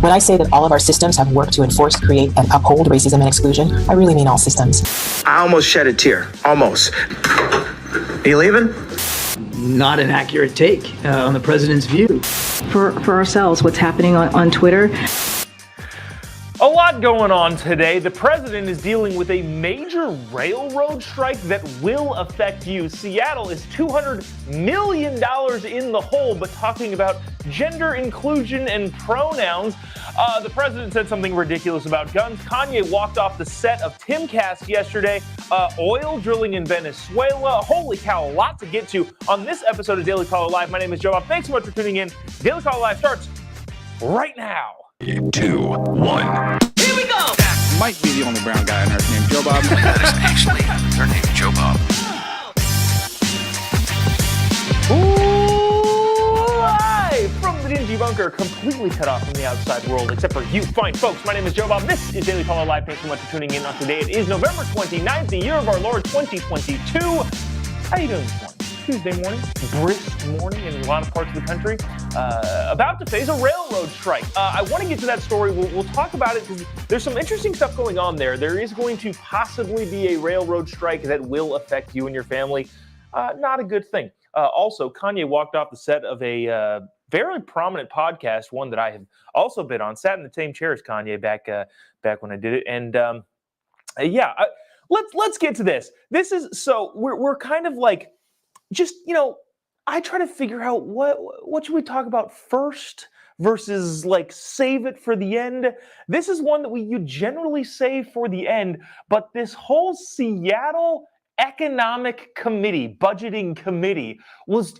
When I say that all of our systems have worked to enforce, create, and uphold racism and exclusion, I really mean all systems. I almost shed a tear. Almost. Are you leaving? Not an accurate take on the president's view. For ourselves, what's happening on Twitter. A lot going on today. The president is dealing with a major railroad strike that will affect you. Seattle is $200 million in the hole, but talking about gender inclusion and pronouns. The president said something ridiculous about guns. Kayne walked off the set of Timcast yesterday. Oil drilling in Venezuela. Holy cow, a lot to get to on this episode of Daily Caller Live. My name is Jobob. Thanks so much for tuning in. Daily Caller Live starts right now. 2, 1. Here we go! That might be the only brown guy on earth named Jobob. That is actually her name, Jobob. Live from the dingy bunker, completely cut off from the outside world, except for you fine folks. My name is Jobob. This is Daily Caller Live. Thanks so much for tuning in on today. It is November 29th, the year of our Lord 2022. How you doing this morning? Tuesday morning, brisk morning in a lot of parts of the country, about to face a railroad strike. I want to get to that story. We'll talk about it because there's some interesting stuff going on there. There is going to possibly be a railroad strike that will affect you and your family. Not a good thing. Also, Kayne walked off the set of a very prominent podcast, one that I have also been on, sat in the same chair as Kayne back when I did it. And let's get to this. This is, so we're kind of like, just, I try to figure out what should we talk about first versus like save it for the end. This is one that you generally save for the end, but this whole Seattle Economic Committee, budgeting committee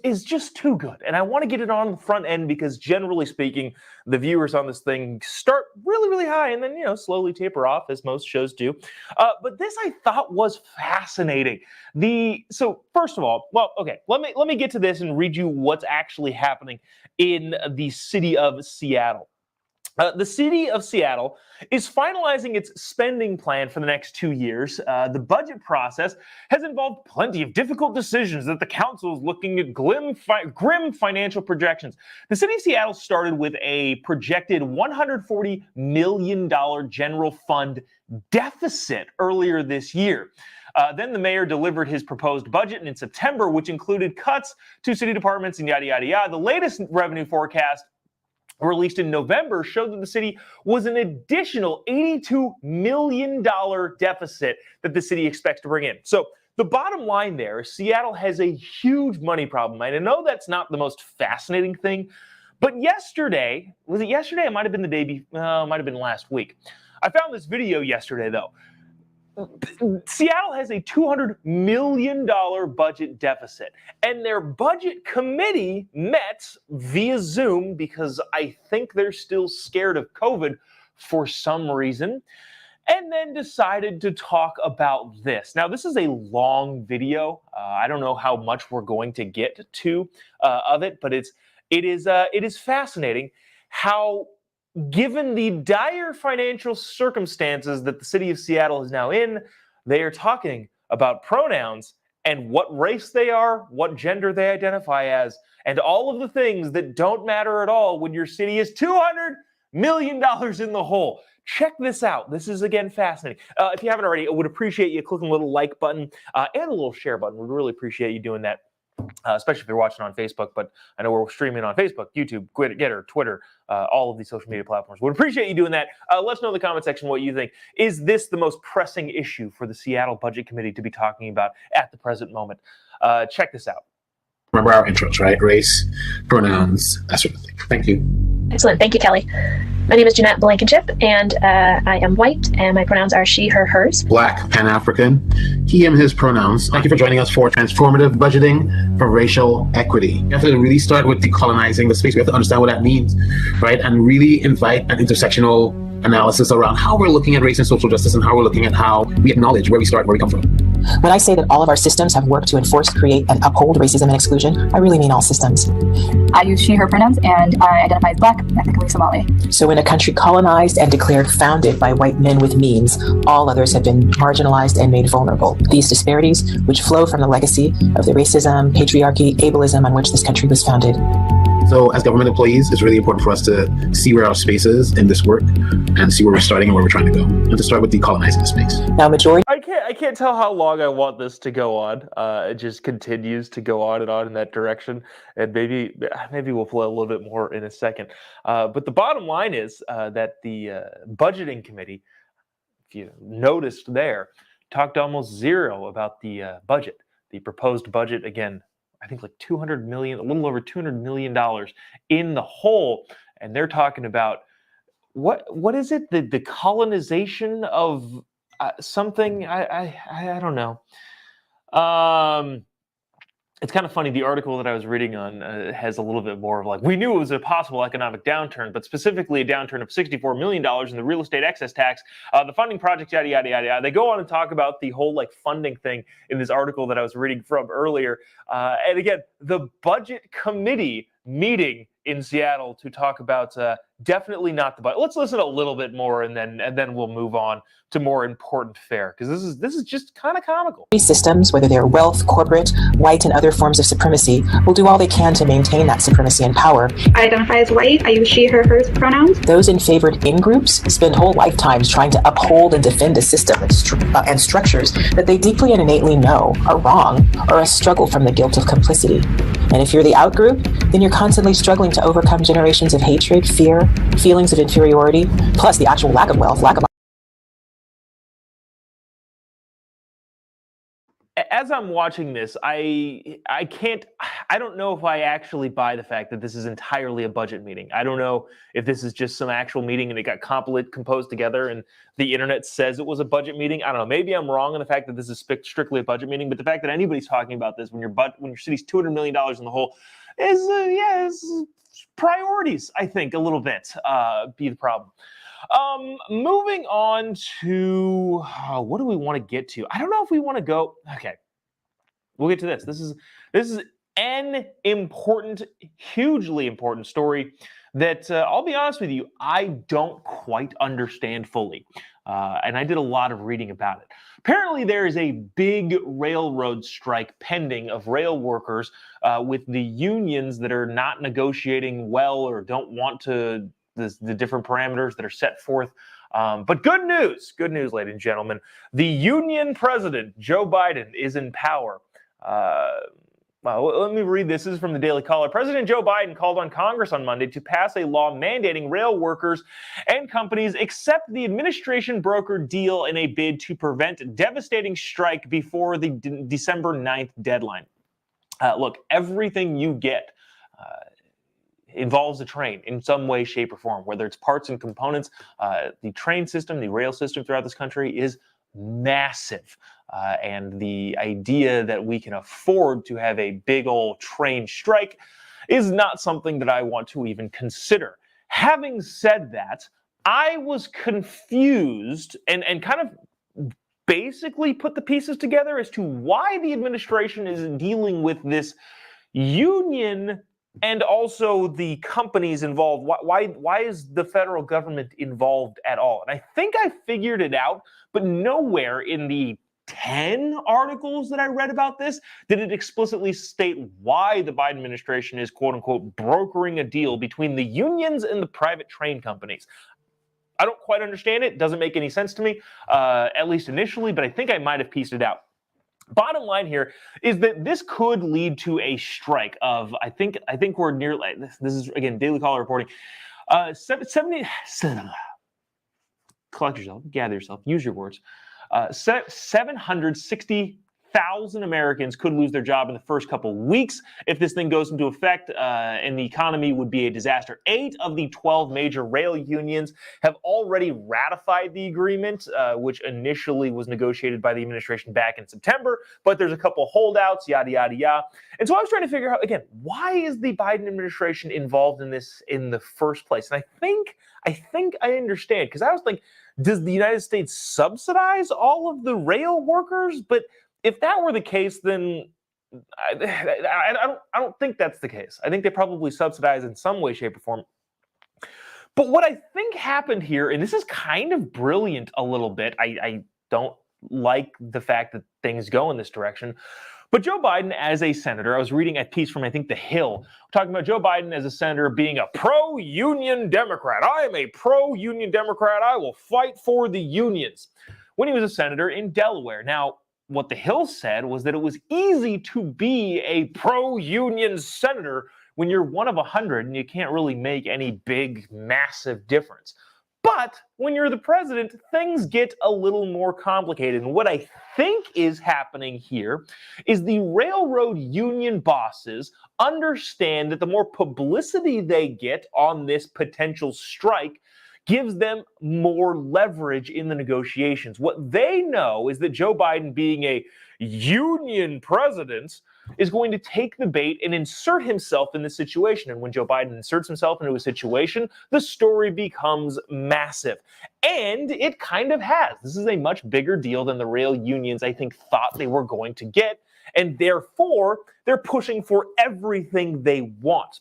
is just too good. And I want to get it on the front end because generally speaking, the viewers on this thing start really, really high and then, slowly taper off as most shows do. But this I thought was fascinating. So first of all, let me get to this and read you what's actually happening in the city of Seattle. The city of Seattle is finalizing its spending plan for the next 2 years. The budget process has involved plenty of difficult decisions that the council is looking at grim financial projections. The city of Seattle started with a projected $140 million general fund deficit earlier this year. Then the mayor delivered his proposed budget in September, which included cuts to city departments and yada, yada, yada. The latest revenue forecast released in November showed that the city was an additional $82 million deficit that the city expects to bring in. So the bottom line there is Seattle has a huge money problem. And I know that's not the most fascinating thing, but yesterday, was it yesterday? It might have been the day before, it might have been last week. I found this video yesterday though. Seattle has a $200 million budget deficit, and their budget committee met via Zoom because I think they're still scared of COVID for some reason, and then decided to talk about this. Now, this is a long video. I don't know how much we're going to get to of it, but it is fascinating how, given the dire financial circumstances that the city of Seattle is now in, they are talking about pronouns and what race they are, what gender they identify as, and all of the things that don't matter at all when your city is $200 million in the hole. Check this out. This is, again, fascinating. If you haven't already, I would appreciate you clicking the little like button and a little share button. We'd really appreciate you doing that. Especially if you're watching on Facebook, but I know we're streaming on Facebook, YouTube, Getter, Twitter, all of these social media platforms. Would appreciate you doing that. Let us know in the comment section what you think. Is this the most pressing issue for the Seattle Budget Committee to be talking about at the present moment? Check this out. Remember our intros, right? Race, pronouns, that sort of thing. Thank you. Excellent. Thank you, Kelly. My name is Jeanette Blankenship, and I am white, and my pronouns are she, her, hers. Black, Pan-African, he, him, his pronouns. Thank you for joining us for transformative budgeting for racial equity. We have to really start with decolonizing the space. We have to understand what that means, right? And really invite an intersectional analysis around how we're looking at race and social justice and how we're looking at how we acknowledge where we start, where we come from. When I say that all of our systems have worked to enforce, create, and uphold racism and exclusion, I really mean all systems. I use she, her pronouns, and I identify as Black, ethnically Somali. So in a country colonized and declared founded by white men with means, all others have been marginalized and made vulnerable. These disparities, which flow from the legacy of the racism, patriarchy, ableism on which this country was founded. So as government employees, it's really important for us to see where our space is in this work and see where we're starting and where we're trying to go, and to start with decolonizing the space. Now, majority I can't tell how long I want this to go on. It just continues to go on and on in that direction, and maybe we'll play a little bit more in a second. But the bottom line is that the budgeting committee, if you noticed there, talked almost zero about the budget, the proposed budget. Again, I think like 200 million, a little over $200 million in the hole, and they're talking about what is it? The colonization of something. I don't know. It's kind of funny. The article that I was reading on has a little bit more of like, we knew it was a possible economic downturn, but specifically a downturn of $64 million in the real estate excess tax, the funding projects, yada, yada, yada, yada. They go on and talk about the whole like funding thing in this article that I was reading from earlier. And again, the budget committee meeting in Seattle to talk about definitely not the budget. Let's listen a little bit more, and then we'll move on to more important fare, because this is just kind of comical. These systems, whether they're wealth, corporate, white, and other forms of supremacy, will do all they can to maintain that supremacy and power. I identify as white. I use she, her, hers pronouns. Those in favored in-groups spend whole lifetimes trying to uphold and defend a system and structures that they deeply and innately know are wrong, or a struggle from the guilt of complicity. And if you're the out-group, then you're constantly struggling to overcome generations of hatred, fear, feelings of inferiority, plus the actual lack of wealth, lack of... As I'm watching this, I don't know if I actually buy the fact that this is entirely a budget meeting. I don't know if this is just some actual meeting and it got composed together and the internet says it was a budget meeting. I don't know. Maybe I'm wrong on the fact that this is strictly a budget meeting, but the fact that anybody's talking about this when your city's $200 million in the hole is priorities, I think, a little bit be the problem. Moving on to what do we want to get to? I don't know if we want to go. Okay, we'll get to this. This is an important, hugely important story that I'll be honest with you, I don't quite understand fully. And I did a lot of reading about it. Apparently, there is a big railroad strike pending of rail workers with the unions that are not negotiating well or don't want to the different parameters that are set forth. But good news, ladies and gentlemen. The union president, Joe Biden, is in power. Well, let me read this. This is from the Daily Caller. President Joe Biden called on Congress on Monday to pass a law mandating rail workers and companies accept the administration-brokered deal in a bid to prevent devastating strike before the December 9th deadline. Look, everything you get involves a train in some way, shape, or form, whether it's parts and components. The train system, the rail system throughout this country is massive. And the idea that we can afford to have a big old train strike is not something that I want to even consider. Having said that, I was confused and kind of basically put the pieces together as to why the administration is dealing with this union and also the companies involved. Why is the federal government involved at all? And I think I figured it out, but nowhere in the 10 articles that I read about this did it explicitly state why the Biden administration is, quote unquote, brokering a deal between the unions and the private train companies. I don't quite understand it. Doesn't make any sense to me, at least initially, but I think I might have pieced it out. Bottom line here is that this could lead to a strike of, I think we're near, this is, again, Daily Caller reporting, 70, collect yourself, gather yourself, use your words, 760,000 Americans could lose their job in the first couple weeks if this thing goes into effect, and the economy would be a disaster. 8 of the 12 major rail unions have already ratified the agreement, which initially was negotiated by the administration back in September, but there's a couple holdouts, yada, yada, yada. And so I was trying to figure out, again, why is the Biden administration involved in this in the first place? And I think I understand, because I was thinking, does the United States subsidize all of the rail workers? But if that were the case, then I don't think that's the case. I think they probably subsidize in some way, shape, or form. But what I think happened here, and this is kind of brilliant a little bit, I don't like the fact that things go in this direction, But Joe Biden as a senator, I was reading a piece from, I think, The Hill, talking about Joe Biden as a senator being a pro-union Democrat. I am a pro-union Democrat. I will fight for the unions. When he was a senator in Delaware. Now, what The Hill said was that it was easy to be a pro-union senator when you're one of 100 and you can't really make any big, massive difference. But when you're the president, things get a little more complicated. And what I think is happening here is the railroad union bosses understand that the more publicity they get on this potential strike gives them more leverage in the negotiations. What they know is that Joe Biden, being a union president, is going to take the bait and insert himself in the situation. And when Joe Biden inserts himself into a situation, the story becomes massive. And it kind of has. This is a much bigger deal than the rail unions, I think, thought they were going to get. And therefore, they're pushing for everything they want.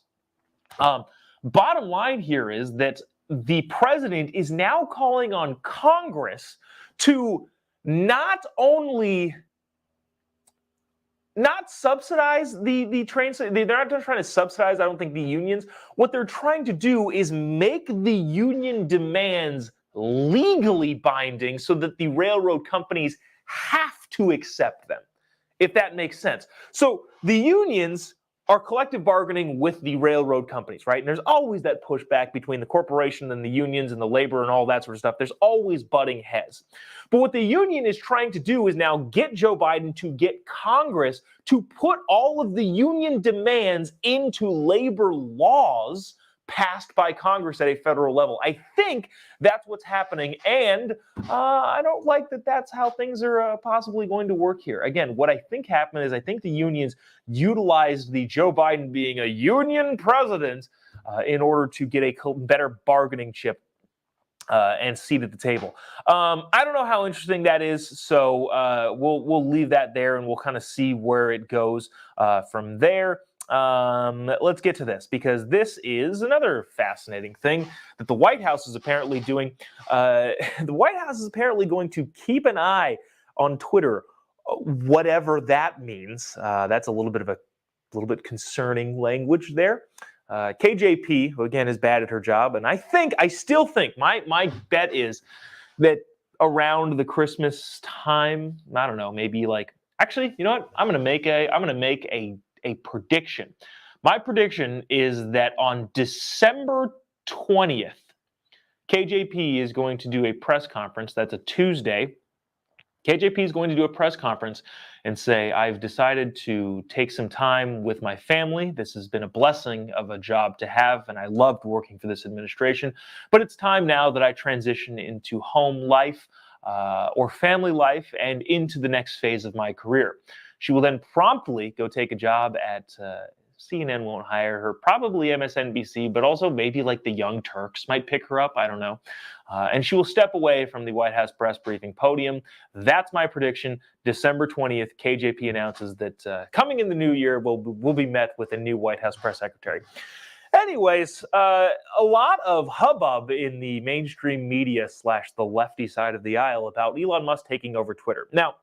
Bottom line here is that the president is now calling on Congress to not only not subsidize the trains. They're not trying to subsidize, I don't think, the unions. What they're trying to do is make the union demands legally binding so that the railroad companies have to accept them, if that makes sense. So the unions are collective bargaining with the railroad companies, right? And there's always that pushback between the corporation and the unions and the labor and all that sort of stuff. There's always butting heads. But what the union is trying to do is now get Joe Biden to get Congress to put all of the union demands into labor laws passed by Congress at a federal level. I think that's what's happening, and I don't like that that's how things are possibly going to work here. Again, what I think happened is I think the unions utilized the Joe Biden being a union president in order to get a better bargaining chip and seat at the table. I don't know how interesting that is, so we'll leave that there, and we'll kind of see where it goes from there. Let's get to this, because this is another fascinating thing that the White House is apparently doing. The White House is apparently going to keep an eye on Twitter, whatever that means. That's a little bit concerning language there. KJP, who again is bad at her job, and I still think my bet is that around the Christmas time, I don't know, maybe like, actually, you know what? I'm gonna make a prediction. My prediction is that on December 20th, KJP is going to do a press conference. That's a Tuesday. KJP is going to do a press conference and say, I've decided to take some time with my family. This has been a blessing of a job to have, and I loved working for this administration. But it's time now that I transition into home life or family life and into the next phase of my career. She will then promptly go take a job at CNN won't hire her, probably MSNBC, but also maybe like the Young Turks might pick her up. I don't know. And she will step away from the White House press briefing podium. That's my prediction. December 20th, KJP announces that coming in the new year, we'll be met with a new White House press secretary. Anyways, a lot of hubbub in the mainstream media / the lefty side of the aisle about Elon Musk taking over Twitter. Now,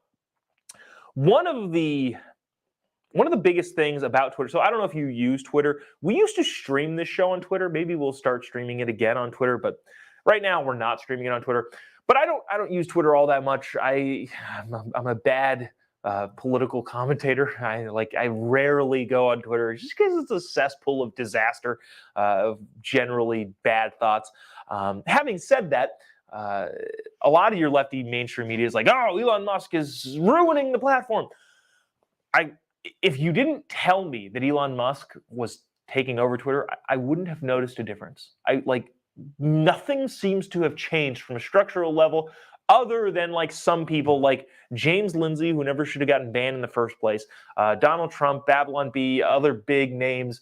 one of the biggest things about Twitter, so I don't know if you use Twitter. We used to stream this show on Twitter. Maybe we'll start streaming it again on Twitter, but right now we're not streaming it on Twitter. But I don't use Twitter all that much. I'm a bad political commentator. I rarely go on Twitter just because it's a cesspool of disaster, of generally bad thoughts. Having said that, a lot of your lefty mainstream media is like, oh, Elon Musk is ruining the platform. If you didn't tell me that Elon Musk was taking over Twitter, I wouldn't have noticed a difference. Nothing seems to have changed from a structural level, other than like some people like James Lindsay, who never should have gotten banned in the first place, Donald Trump, Babylon Bee, other big names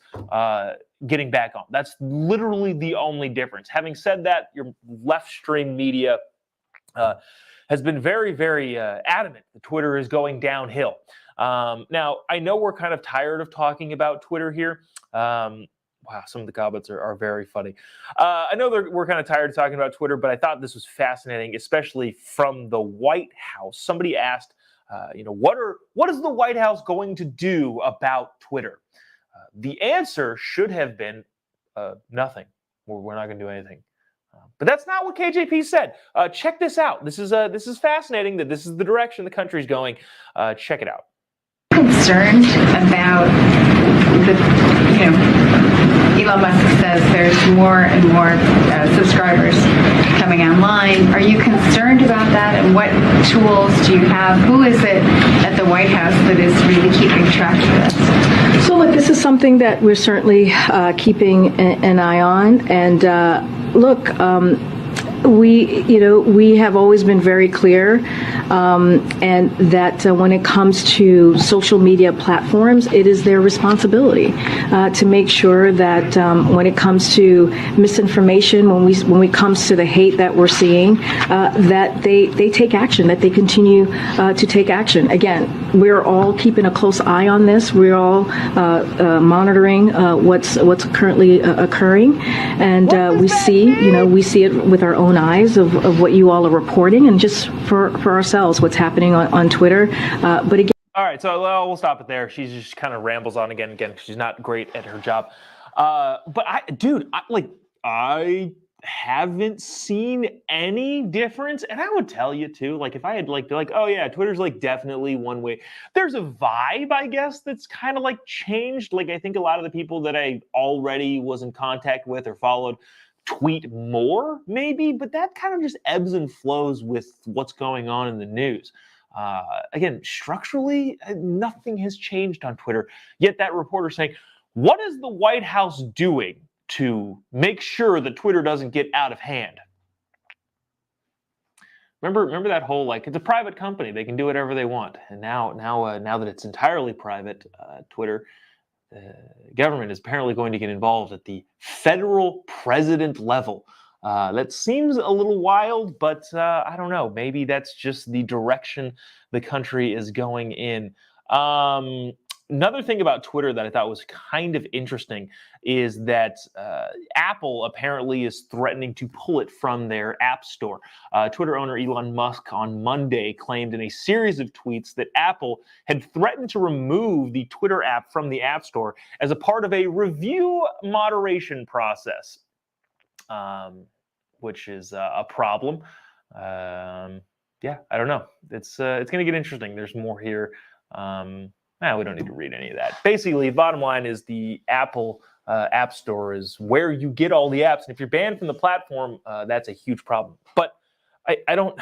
getting back on. That's literally the only difference. Having said that, your left stream media has been very, very adamant that Twitter is going downhill. Now, I know we're kind of tired of talking about Twitter here. Wow, some of the comments are very funny. I know we're kind of tired of talking about Twitter, but I thought this was fascinating, especially from the White House. Somebody asked What is the White House going to do about Twitter? The answer should have been nothing. We're not going to do anything. But that's not what KJP said. Check this out. This is fascinating that this is the direction the country's going. Check it out. Concerned about Elon Musk says there's more and more subscribers coming online. Are you concerned about that? And what tools do you have? Who is it at the White House that is really keeping track of this? So look, this is something that we're certainly keeping an eye on. And we have always been very clear, and that when it comes to social media platforms, it is their responsibility to make sure that when it comes to misinformation, when it comes to the hate that we're seeing, that they take action, that they continue to take action. Again, we're all keeping a close eye on this. We're all monitoring what's currently occurring, and we see it with our own eyes of what you all are reporting, and just for ourselves what's happening on Twitter. But again, all right, so we'll stop it there. She just kind of rambles on again. She's not great at her job. But I haven't seen any difference. And I would tell you too, like if I had be like, oh yeah, Twitter's definitely one way. There's a vibe, I guess, that's kind of changed. I think a lot of the people that I already was in contact with or followed tweet more, maybe, but that kind of just ebbs and flows with what's going on in the news. Again, structurally, nothing has changed on Twitter. Yet that reporter saying, what is the White House doing to make sure that Twitter doesn't get out of hand? Remember that whole it's a private company, they can do whatever they want. And now that it's entirely private, Twitter, the government is apparently going to get involved at the federal president level. That seems a little wild, but I don't know. Maybe that's just the direction the country is going in. Another thing about Twitter that I thought was kind of interesting is that Apple apparently is threatening to pull it from their app store. Twitter owner Elon Musk on Monday claimed in a series of tweets that Apple had threatened to remove the Twitter app from the App Store as a part of a review moderation process, which is a problem. Yeah, I don't know. It's going to get interesting. There's more here. We don't need to read any of that. Basically, bottom line is the Apple App Store is where you get all the apps. And if you're banned from the platform, that's a huge problem. But I don't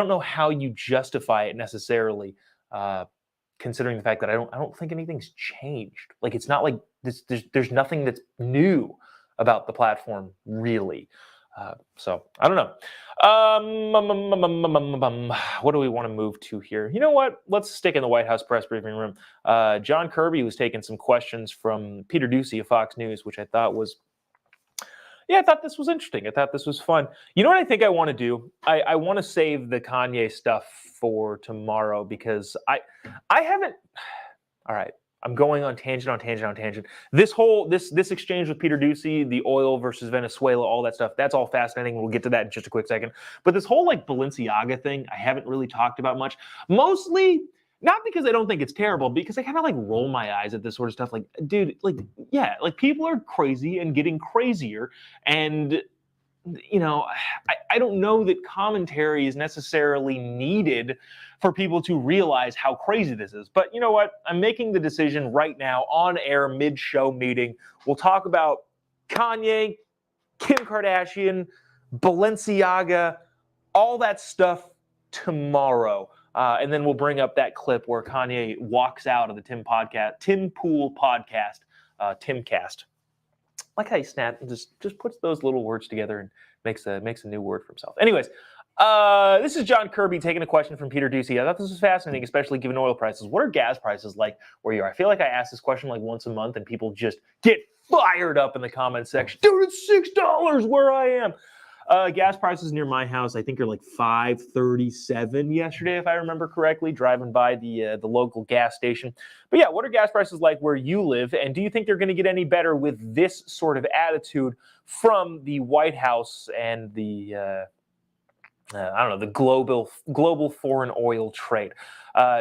know how you justify it necessarily, considering the fact that I don't think anything's changed. It's not like this. There's nothing that's new about the platform, really. So I don't know. What do we want to move to here? You know what? Let's stick in the White House press briefing room. John Kirby was taking some questions from Peter Doocy of Fox News, which I thought was, I thought this was interesting. I thought this was fun. You know what I think I want to do? I want to save the Kanye stuff for tomorrow because I haven't. All right. I'm going on tangent. This exchange with Peter Doocy, the oil versus Venezuela, all that stuff, that's all fascinating. We'll get to that in just a quick second. But this whole Balenciaga thing, I haven't really talked about much. Mostly not because I don't think it's terrible, because I kind of roll my eyes at this sort of stuff. Dude, people are crazy and getting crazier. And I don't know that commentary is necessarily needed for people to realize how crazy this is. But you know what? I'm making the decision right now on air, mid-show meeting. We'll talk about Kanye, Kim Kardashian, Balenciaga, all that stuff tomorrow. And then we'll bring up that clip where Kanye walks out of the Tim Pool podcast, Timcast. Like how he snapped and just puts those little words together and makes a new word for himself. Anyways, this is John Kirby taking a question from Peter Doocy. I thought this was fascinating, especially given oil prices. What are gas prices like where you are? I feel like I ask this question once a month and people just get fired up in the comment section. Dude, it's $6 where I am. Gas prices near my house, I think, are $5.37 yesterday, if I remember correctly, driving by the local gas station. But yeah, what are gas prices like where you live? And do you think they're going to get any better with this sort of attitude from the White House and the I don't know, the global foreign oil trade.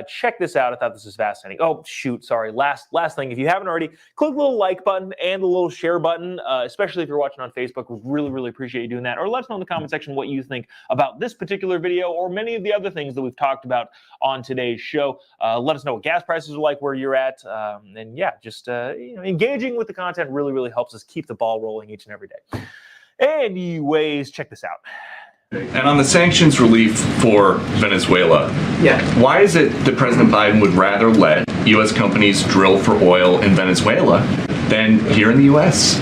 Check this out. I thought this was fascinating. Oh, shoot. Sorry. Last thing. If you haven't already, click the little like button and the little share button, especially if you're watching on Facebook. We really, really appreciate you doing that. Or let us know in the comment section what you think about this particular video or many of the other things that we've talked about on today's show. Let us know what gas prices are like where you're at. And yeah, just engaging with the content really, really helps us keep the ball rolling each and every day. Anyways, check this out. And on the sanctions relief for Venezuela, why is it that President Biden would rather let U.S. companies drill for oil in Venezuela than here in the U.S.?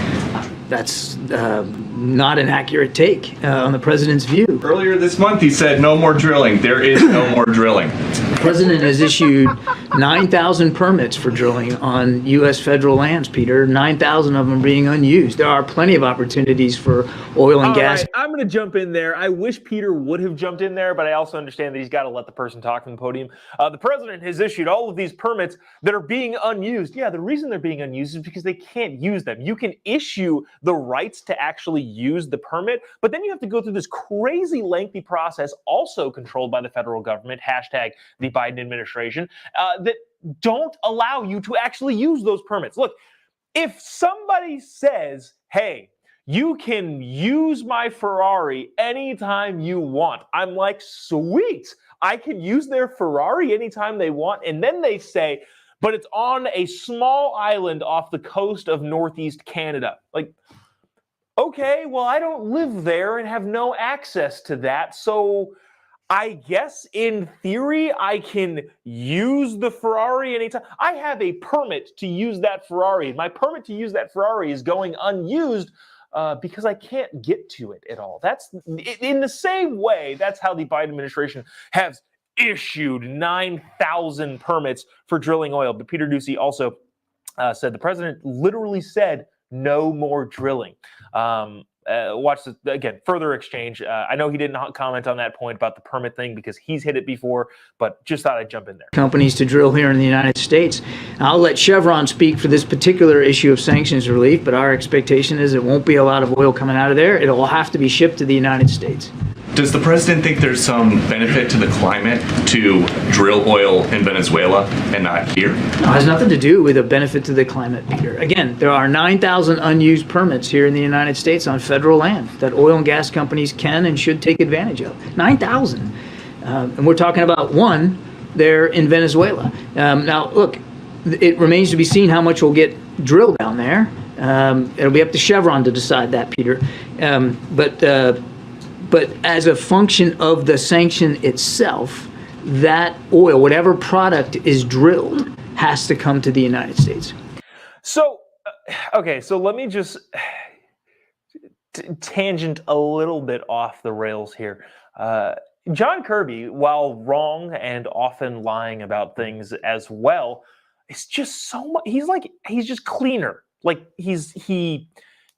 That's not an accurate take on the president's view. Earlier this month, he said no more drilling. There is no more drilling. The president has issued 9,000 permits for drilling on U.S. federal lands, Peter. 9,000 of them being unused. There are plenty of opportunities for oil and gas. Right, I'm going to jump in there. I wish Peter would have jumped in there, but I also understand that he's got to let the person talk from the podium. The president has issued all of these permits that are being unused. Yeah, the reason they're being unused is because they can't use them. You can issue the rights to actually use the permit, but then you have to go through this crazy lengthy process, also controlled by the federal government, hashtag the Biden administration, that don't allow you to actually use those permits. Look, if somebody says, hey, you can use my Ferrari anytime you want, I'm like, sweet, I can use their Ferrari anytime they want. And then they say, but it's on a small island off the coast of Northeast Canada. Like, okay, well, I don't live there and have no access to that. So I guess in theory, I can use the Ferrari anytime. I have a permit to use that Ferrari. My permit to use that Ferrari is going unused because I can't get to it at all. That's in the same way. That's how the Biden administration has issued 9,000 permits for drilling oil. But Peter Doocy also said the president literally said no more drilling. Watch this again, further exchange. I know he didn't comment on that point about the permit thing because he's hit it before, but just thought I'd jump in there. Companies to drill here in the United States. I'll let Chevron speak for this particular issue of sanctions relief, but our expectation is it won't be a lot of oil coming out of there. It'll have to be shipped to the United States. Does the president think there's some benefit to the climate to drill oil in Venezuela and not here? No, it has nothing to do with a benefit to the climate, Peter. Again, there are 9,000 unused permits here in the United States on federal land that oil and gas companies can and should take advantage of. 9,000. And we're talking about one there in Venezuela. Now, look, it remains to be seen how much will get drilled down there. It'll be up to Chevron to decide that, Peter. But as a function of the sanction itself, that oil, whatever product is drilled, has to come to the United States. So, okay, so let me just tangent a little bit off the rails here. John Kirby, while wrong and often lying about things as well, it's just so much. He's just cleaner. Like he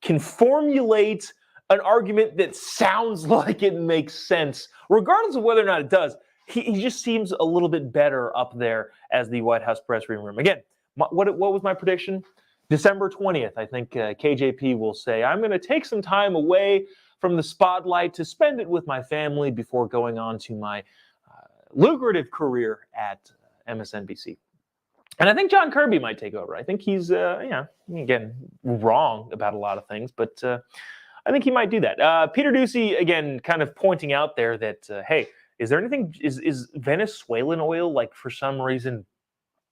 can formulate an argument that sounds like it makes sense, regardless of whether or not it does. He just seems a little bit better up there as the White House press room. Again, what was my prediction? December 20th, I think KJP will say, I'm going to take some time away from the spotlight to spend it with my family before going on to my lucrative career at MSNBC. And I think John Kirby might take over. I think he's, again, wrong about a lot of things, but I think he might do that. Peter Doocy, again, kind of pointing out there that, hey, is there anything, is Venezuelan oil, like, for some reason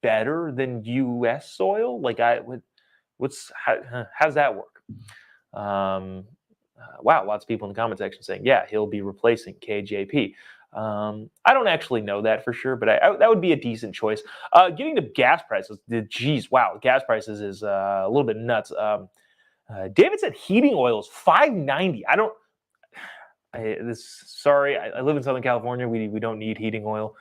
better than U.S. oil? Like, how does that work? Wow, lots of people in the comment section saying, yeah, he'll be replacing KJP. I don't actually know that for sure, but that would be a decent choice. Getting to gas prices, geez, wow, gas prices is a little bit nuts. David said heating oil is $5.90. I live in Southern California. We don't need heating oil.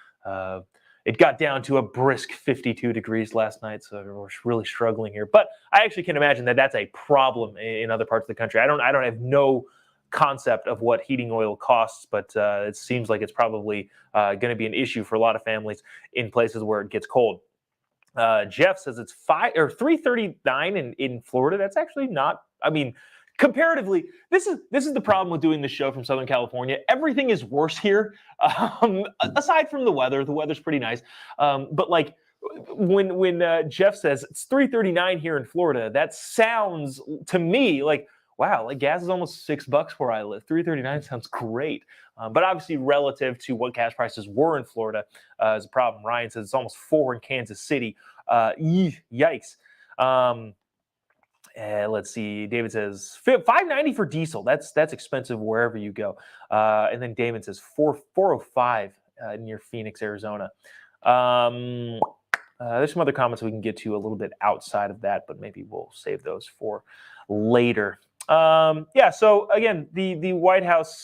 It got down to a brisk 52 degrees last night, so we're really struggling here. But I actually can imagine that that's a problem in other parts of the country. I don't have no concept of what heating oil costs, but it seems like it's probably going to be an issue for a lot of families in places where it gets cold. Jeff says it's $3.39 in Florida. That's actually not. I mean, comparatively, this is the problem with doing this show from Southern California. Everything is worse here, aside from the weather. The weather's pretty nice, but like when Jeff says it's 3:39 here in Florida, that sounds to me like, wow, like gas is almost $6 where I live. 3:39 sounds great, but obviously relative to what gas prices were in Florida is a problem. Ryan says it's almost 4 in Kansas City. Yikes. Let's see. David says $5.90 for diesel. That's expensive wherever you go. And then Damon says $4.05 near Phoenix, Arizona. There's some other comments we can get to a little bit outside of that, but maybe we'll save those for later. So again, the White House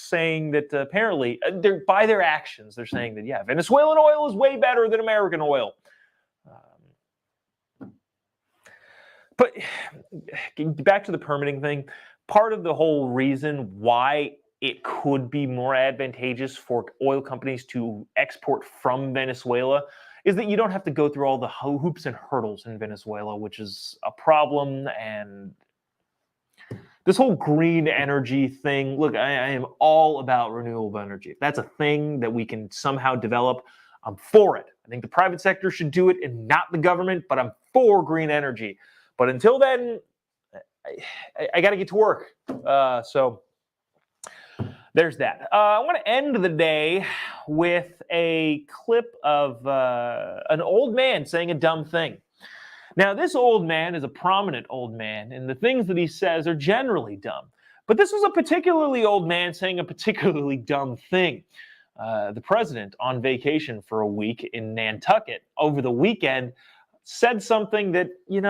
saying that apparently by their actions, they're saying that, Venezuelan oil is way better than American oil. But back to the permitting thing, part of the whole reason why it could be more advantageous for oil companies to export from Venezuela is that you don't have to go through all the hoops and hurdles in Venezuela, which is a problem. And this whole green energy thing, look, I am all about renewable energy. If that's a thing that we can somehow develop, I'm for it. I think the private sector should do it and not the government, but I'm for green energy. But until then, I got to get to work. So there's that. I want to end the day with a clip of an old man saying a dumb thing. Now, this old man is a prominent old man, and the things that he says are generally dumb. But this was a particularly old man saying a particularly dumb thing. The president, on vacation for a week in Nantucket over the weekend, said something that, you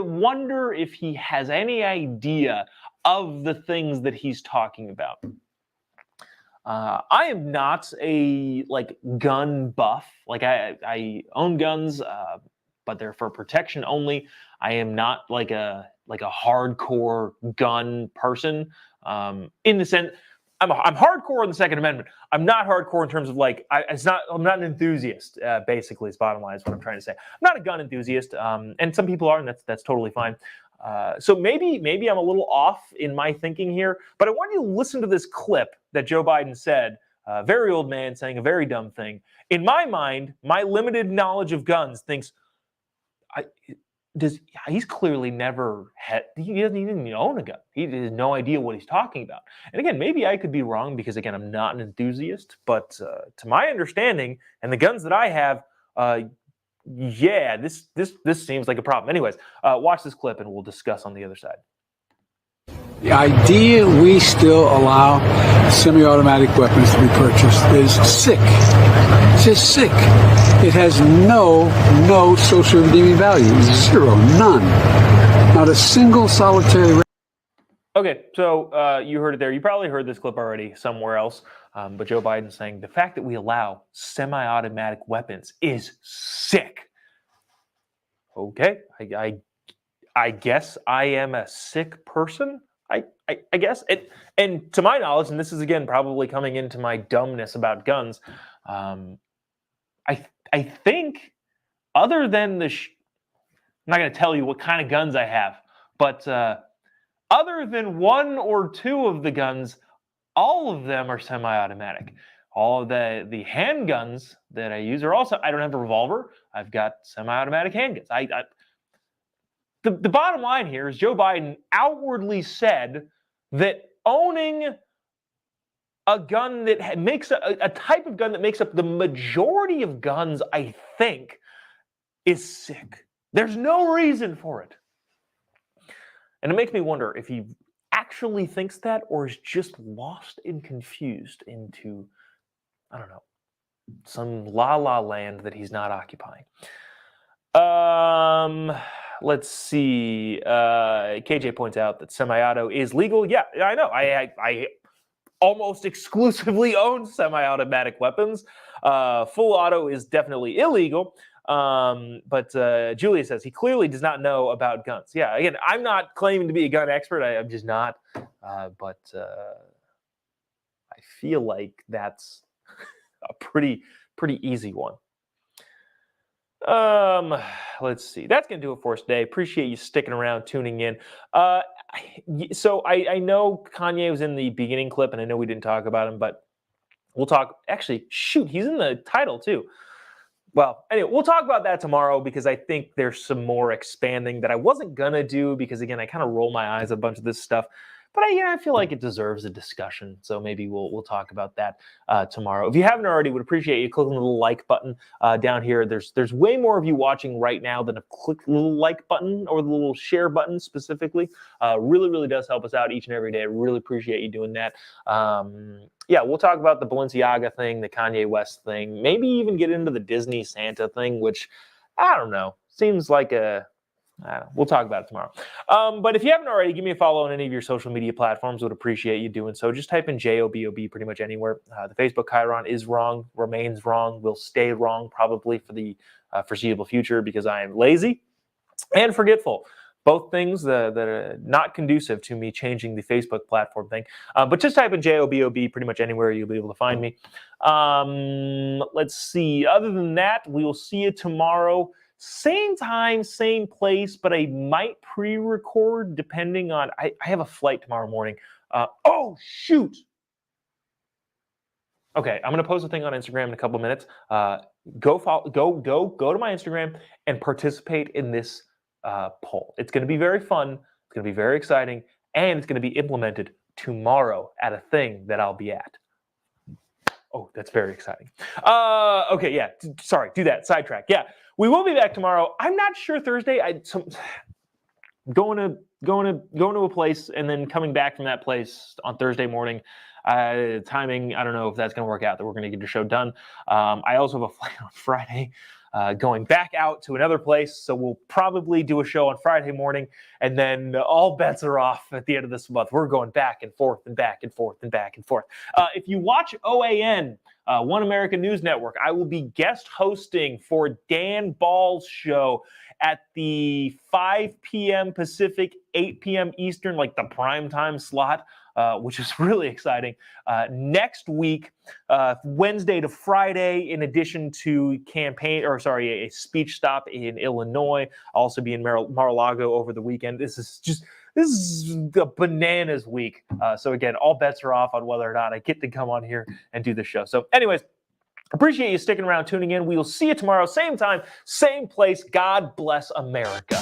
wonder if he has any idea of the things that he's talking about. I am not a gun buff. Like I own guns, but they're for protection only. I am not like a hardcore gun person. In the sense, I'm hardcore in the Second Amendment. I'm not hardcore in terms of I'm not an enthusiast. Basically, is bottom line is what I'm trying to say. I'm not a gun enthusiast, and some people are, and that's totally fine. So maybe I'm a little off in my thinking here, but I want you to listen to this clip that Joe Biden said. Very old man saying a very dumb thing. In my mind, my limited knowledge of guns thinks he's clearly never had, he doesn't even own a gun. He has no idea what he's talking about. And again, maybe I could be wrong because again, I'm not an enthusiast, but to my understanding and the guns that I have, this seems like a problem. Anyways, watch this clip and we'll discuss on the other side. The idea we still allow semi-automatic weapons to be purchased is sick. It's just sick. It has no social redeeming value. Zero. None. Not a single solitary. Okay, so you heard it there. You probably heard this clip already somewhere else. But Joe Biden saying the fact that we allow semi-automatic weapons is sick. Okay, I guess I am a sick person. I guess. And to my knowledge, and this is again probably coming into my dumbness about guns, I think other than I'm not going to tell you what kind of guns I have, but other than one or two of the guns, all of them are semi-automatic. All of the handguns that I use are also, I don't have a revolver. I've got semi-automatic handguns. The bottom line here is Joe Biden outwardly said that owning a gun that makes a type of gun that makes up the majority of guns, I think, is sick. There's no reason for it. And it makes me wonder if he actually thinks that or is just lost and confused into, I don't know, some la-la land that he's not occupying. Let's see. KJ points out that semi-auto is legal. Yeah, I know. I almost exclusively own semi-automatic weapons. Full auto is definitely illegal. But Julia says he clearly does not know about guns. Yeah, again, I'm not claiming to be a gun expert. I'm just not. But I feel like that's a pretty easy one. Let's see. That's going to do it for us today. Appreciate you sticking around, tuning in. So I know Kanye was in the beginning clip, and I know we didn't talk about him, but we'll talk. Actually, shoot, he's in the title too. Well, anyway, we'll talk about that tomorrow because I think there's some more expanding that I wasn't going to do because, again, I kind of roll my eyes at a bunch of this stuff. But I feel like it deserves a discussion, so maybe we'll talk about that tomorrow. If you haven't already, would appreciate you clicking the little like button down here. There's way more of you watching right now than a click the little like button or the little share button specifically. Really does help us out each and every day. I really appreciate you doing that. Yeah, we'll talk about the Balenciaga thing, the Kanye West thing, maybe even get into the Disney Santa thing, which I don't know, seems like a. We'll talk about it tomorrow. But if you haven't already, give me a follow on any of your social media platforms. Would appreciate you doing so. Just type in JOBOB pretty much anywhere. The Facebook Chiron is wrong, remains wrong, will stay wrong probably for the foreseeable future because I am lazy and forgetful. Both things that are not conducive to me changing the Facebook platform thing. But just type in JOBOB pretty much anywhere. You'll be able to find me. Let's see. Other than that, we will see you tomorrow. Same time, same place, but I might pre-record depending on. I have a flight tomorrow morning. Oh shoot! Okay, I'm gonna post a thing on Instagram in a couple of minutes. Go to my Instagram and participate in this poll. It's gonna be very fun. It's gonna be very exciting, and it's gonna be implemented tomorrow at a thing that I'll be at. Oh, that's very exciting. Okay, yeah. Sorry, do that. Sidetrack. Yeah, we will be back tomorrow. I'm not sure Thursday. Going to a place and then coming back from that place on Thursday morning. Timing, I don't know if that's going to work out. That we're going to get the show done. I also have a flight on Friday. Going back out to another place. So we'll probably do a show on Friday morning, and then all bets are off at the end of this month. We're going back and forth and back and forth and back and forth. If you watch OAN, One American News Network, I will be guest hosting for Dan Ball's show at the 5 p.m. Pacific, 8 p.m. Eastern, like the prime time slot. Which is really exciting. Next week, Wednesday to Friday, in addition to a speech stop in Illinois. I'll also be in Mar-a-Lago over the weekend. This is the bananas week. So again, all bets are off on whether or not I get to come on here and do the show. So anyways, appreciate you sticking around, tuning in. We will see you tomorrow, same time, same place. God bless America.